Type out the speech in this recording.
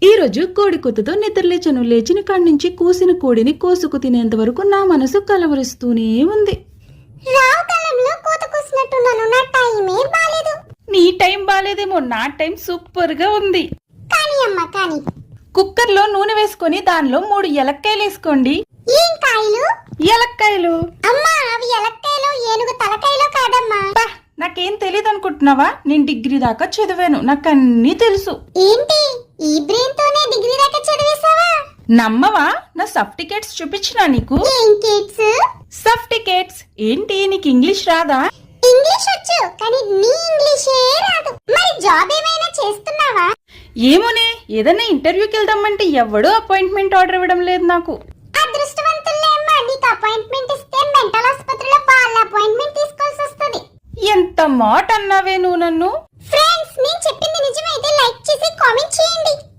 ఈ రోజు కోడి కూతతో నిద్రలేచను. లేచిన కాడి నుంచి కూసిన కోడిని కోసుకు తినేంత వరకు నా మనసు కలవరిస్తూనే ఉంది. రావు కాలంలో కోత కూసినట్టున్నాను. నా టైమే బాలేదు. నీ టైం బాలేదేమో, నా టైం సూపర్ గా ఉంది. కానీ అమ్మ కానీ కుక్కర్లో నూనె వేసుకొని దానిలో 3 ఎలక్కాయలు వేసుకోండి. ఏం కాయలు? ఎలక్కాయలు. అమ్మా అవి ఎలక్కాయలో ఏనుగు తలకాయలో కాదమ్మా. బా, నాకేం తెలియదు అనుకుంటున్నావా? నేను డిగ్రీ దాకా చదివాను, నాకన్నీ తెలుసు. ఏంటి ఈ బ్రెయిన్ తోనే డిగ్రీ దాకా చదివేసావా? నమ్మవా? నా సర్టిఫికేట్స్ చూపించినా నీకు? ఏం కిడ్స్? సర్టిఫికేట్స్ ఏంటి? నీకు ఇంగ్లీష్ రాదా? ఇంగ్లీష్ వచ్చు కానీ నీ ఇంగ్లీషే రాదు. మరి జాబ్ ఏమైనా చేస్తున్నావా? ఏమోనే, ఏదైనా ఇంటర్వ్యూకి వెళ్దామంటే ఎవడో అపాయింట్మెంట్ ఆర్డర్ ఇవ్వడం లేదు నాకు. అదృష్టవంతులే అమ్మా. నీకు అపాయింట్మెంట్ ఇస్తే మెంటల్ ఆసుపత్రిలో వాళ్ళ అపాయింట్మెంట్ తీసుకోవాల్సి వస్తుంది. ఎంత మాట అన్నావే నువ్వు నన్ను. ఫ్రెండ్స్, నేను చెప్పింది నిజమైతే లైక్ చేసి కామెంట్ చేయండి.